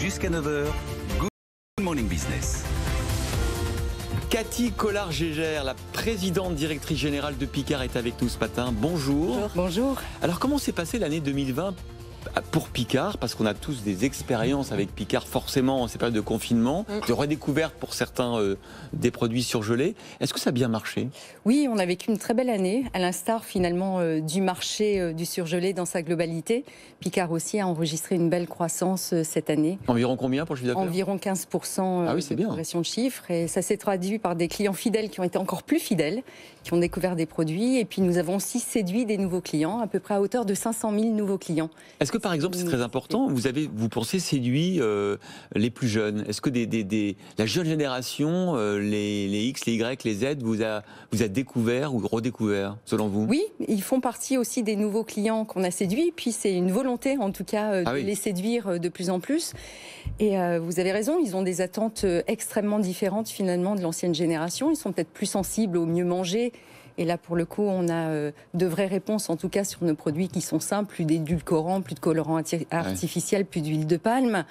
Jusqu'à 9 h, Good Morning Business. Cathy Collard-Gégère, la présidente directrice générale de Picard, est avec nous ce matin. Bonjour. Bonjour. Alors comment s'est passée l'année 2020 pour Picard? Parce qu'on a tous des expériences avec Picard, forcément, en ces périodes de confinement, de redécouverte pour certains des produits surgelés. Est-ce que ça a bien marché? Oui, on a vécu une très belle année, à l'instar finalement du marché du surgelé dans sa globalité. Picard aussi a enregistré une belle croissance cette année. Environ combien pour le chiffre d'affaires? Environ 15% de progression de chiffres. Et ça s'est traduit par des clients fidèles qui ont été encore plus fidèles, qui ont découvert des produits. Et puis nous avons aussi séduit des nouveaux clients, à peu près à hauteur de 500 000 nouveaux clients. Est-ce que par exemple, c'est très important, vous pensez séduit les plus jeunes? Est-ce que la jeune génération, les X, les Y, les Z, vous a découvert ou redécouvert, selon vous? Oui, ils font partie aussi des nouveaux clients qu'on a séduits. Puis c'est une volonté, en tout cas, de les séduire de plus en plus. Et vous avez raison, ils ont des attentes extrêmement différentes, finalement, de l'ancienne génération. Ils sont peut-être plus sensibles au mieux manger. Et là, pour le coup, on a de vraies réponses, en tout cas, sur nos produits qui sont simples, plus d'édulcorants, plus de colorants artificiels, plus d'huile de palme.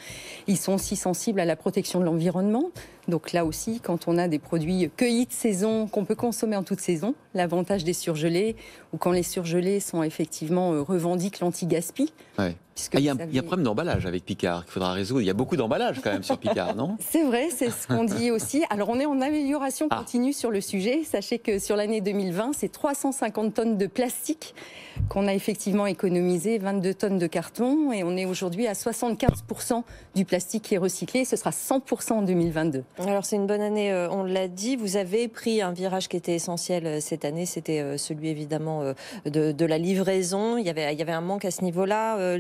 Ils sont aussi sensibles à la protection de l'environnement. Donc là aussi, quand on a des produits cueillis de saison, qu'on peut consommer en toute saison, l'avantage des surgelés, ou quand les surgelés sont effectivement revendiquent l'anti-gaspi. Ouais. Il y a un problème d'emballage avec Picard qu'il faudra résoudre. Il y a beaucoup d'emballage quand même sur Picard, non? C'est vrai, c'est ce qu'on dit aussi. Alors on est en amélioration continue sur le sujet. Sachez que sur l'année 2020, c'est 350 tonnes de plastique qu'on a effectivement économisé, 22 tonnes de carton, et on est aujourd'hui à 75% du plastique qui est recyclé. Ce sera 100% en 2022. Alors c'est une bonne année, on l'a dit. Vous avez pris un virage qui était essentiel cette année. C'était celui évidemment de la livraison. Il y avait un manque à ce niveau-là.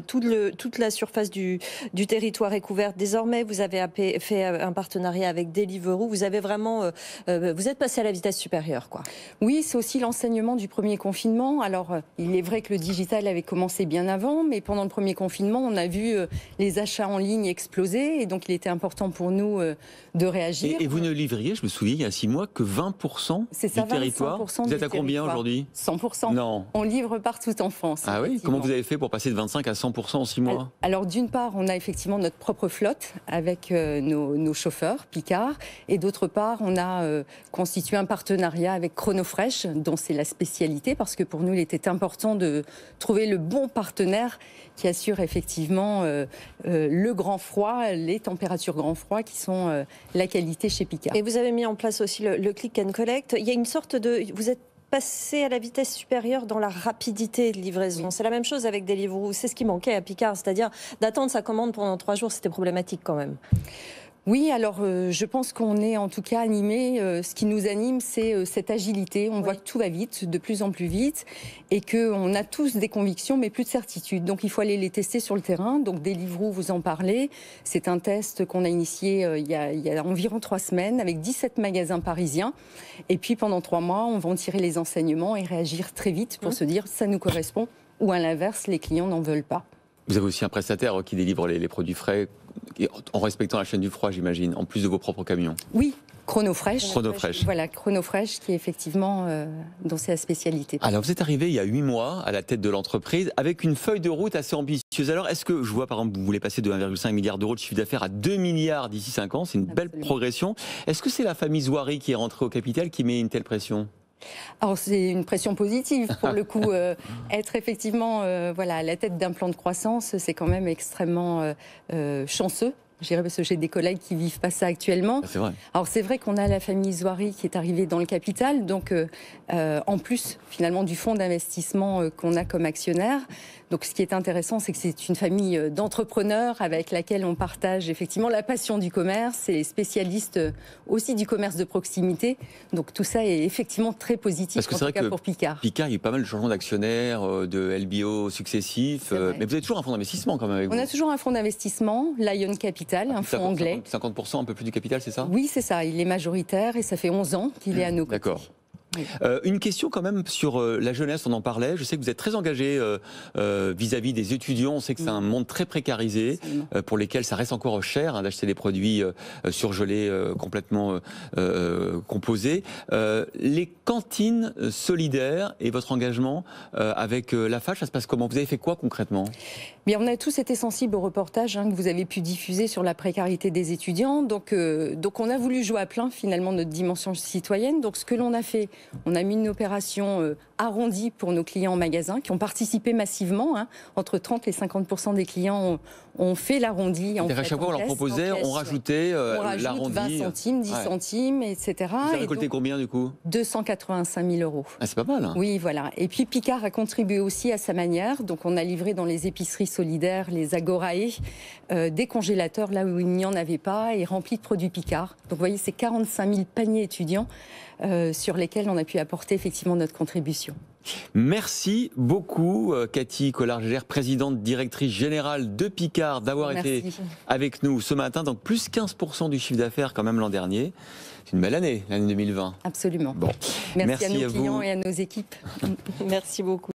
Toute la surface du territoire est couverte. Désormais, vous avez fait un partenariat avec Deliveroo. Vous avez vraiment, vous êtes passé à la vitesse supérieure, quoi. Oui, c'est aussi l'enseignement du premier confinement. Alors, il est vrai que le digital avait commencé bien avant, mais pendant le premier confinement, on a vu les achats en ligne exploser, et donc il était important pour nous de réagir. Et vous ne livriez, je me souviens, il y a 6 mois, que 20% du territoire. Vous êtes à combien aujourd'hui? 100%. Non. On livre partout en France. Ah oui? Comment vous avez fait pour passer de 25 à 100% en 6 mois? Alors d'une part, on a effectivement notre propre flotte avec nos chauffeurs Picard, et d'autre part, on a constitué un partenariat avec Chronofresh, dont c'est la spécialité, parce que pour nous, il était important de trouver le bon partenaire qui assure effectivement le grand froid, les températures grand froid qui sont la qualité chez Picard. Et vous avez mis en place aussi le click and collect. Il y a une sorte de... Vous êtes passé à la vitesse supérieure dans la rapidité de livraison. Oui. C'est la même chose avec Deliveroo. C'est ce qui manquait à Picard, c'est-à-dire d'attendre sa commande pendant 3 jours, c'était problématique quand même. Oui, alors je pense qu'on est en tout cas animé. Ce qui nous anime, c'est cette agilité. On voit que tout va vite, de plus en plus vite, et qu'on a tous des convictions, mais plus de certitude. Donc il faut aller les tester sur le terrain. Donc Deliveroo, vous en parlez. C'est un test qu'on a initié il y a environ 3 semaines avec 17 magasins parisiens. Et puis pendant 3 mois, on va en tirer les enseignements et réagir très vite pour se dire ça nous correspond, ou à l'inverse, les clients n'en veulent pas. Vous avez aussi un prestataire qui délivre les produits frais en respectant la chaîne du froid, j'imagine, en plus de vos propres camions. Oui, Chronofresh. Chronofresh. Voilà, Chronofresh qui est effectivement dont c'est la spécialité. Alors vous êtes arrivé il y a 8 mois à la tête de l'entreprise avec une feuille de route assez ambitieuse. Alors est-ce que, je vois par exemple, vous voulez passer de 1,5 milliard d'euros de chiffre d'affaires à 2 milliards d'ici 5 ans, c'est une belle progression. Est-ce que c'est la famille Zouari qui est rentrée au capital qui met une telle pression? Alors c'est une pression positive pour le coup. Être effectivement à la tête d'un plan de croissance, c'est quand même extrêmement chanceux. Je dirais parce que j'ai des collègues qui vivent pas ça actuellement. C'est vrai. Alors c'est vrai qu'on a la famille Zouari qui est arrivée dans le capital, donc en plus finalement du fonds d'investissement qu'on a comme actionnaire. Donc ce qui est intéressant, c'est que c'est une famille d'entrepreneurs avec laquelle on partage effectivement la passion du commerce et spécialistes aussi du commerce de proximité. Donc tout ça est effectivement très positif, en tout cas pour Picard. Picard, il y a eu pas mal de changements d'actionnaires, de LBO successifs, mais vous avez toujours un fonds d'investissement quand même avec vous. On a toujours un fonds d'investissement, Lion Capital, un fonds anglais. 50%, un peu plus du capital, c'est ça? Oui, c'est ça. Il est majoritaire et ça fait 11 ans qu'il est à nos côtés. D'accord. Oui. Une question quand même sur la jeunesse, on en parlait. Je sais que vous êtes très engagé vis-à-vis des étudiants. On sait que c'est un monde très précarisé, pour lesquels ça reste encore cher d'acheter des produits surgelés complètement composés. Les cantines solidaires et votre engagement avec la FACH, ça se passe comment? Vous avez fait quoi concrètement? Bien, on a tous été sensibles au reportage que vous avez pu diffuser sur la précarité des étudiants. Donc on a voulu jouer à plein finalement notre dimension citoyenne. Donc ce que l'on a fait, on a mis une opération arrondie pour nos clients en magasin qui ont participé massivement. Entre 30 et 50% des clients ont fait l'arrondi. À chaque fois on leur proposait, on rajoutait l'arrondi. 20 centimes, 10 centimes, etc. Vous avez récolté combien du coup? 285 000 €. Ah, c'est pas mal. Oui, voilà. Et puis Picard a contribué aussi à sa manière. Donc on a livré dans les épiceries solidaires, les Agorae, des congélateurs là où il n'y en avait pas et remplis de produits Picard. Donc vous voyez, c'est 45 000 paniers étudiants sur lesquels on a pu apporter effectivement notre contribution. Merci beaucoup Cathy Collard-Gégère, présidente directrice générale de Picard, d'avoir été avec nous ce matin. Donc plus 15% du chiffre d'affaires quand même l'an dernier. C'est une belle année, l'année 2020. Absolument. Bon. Merci à nos clients et à nos équipes. Merci beaucoup.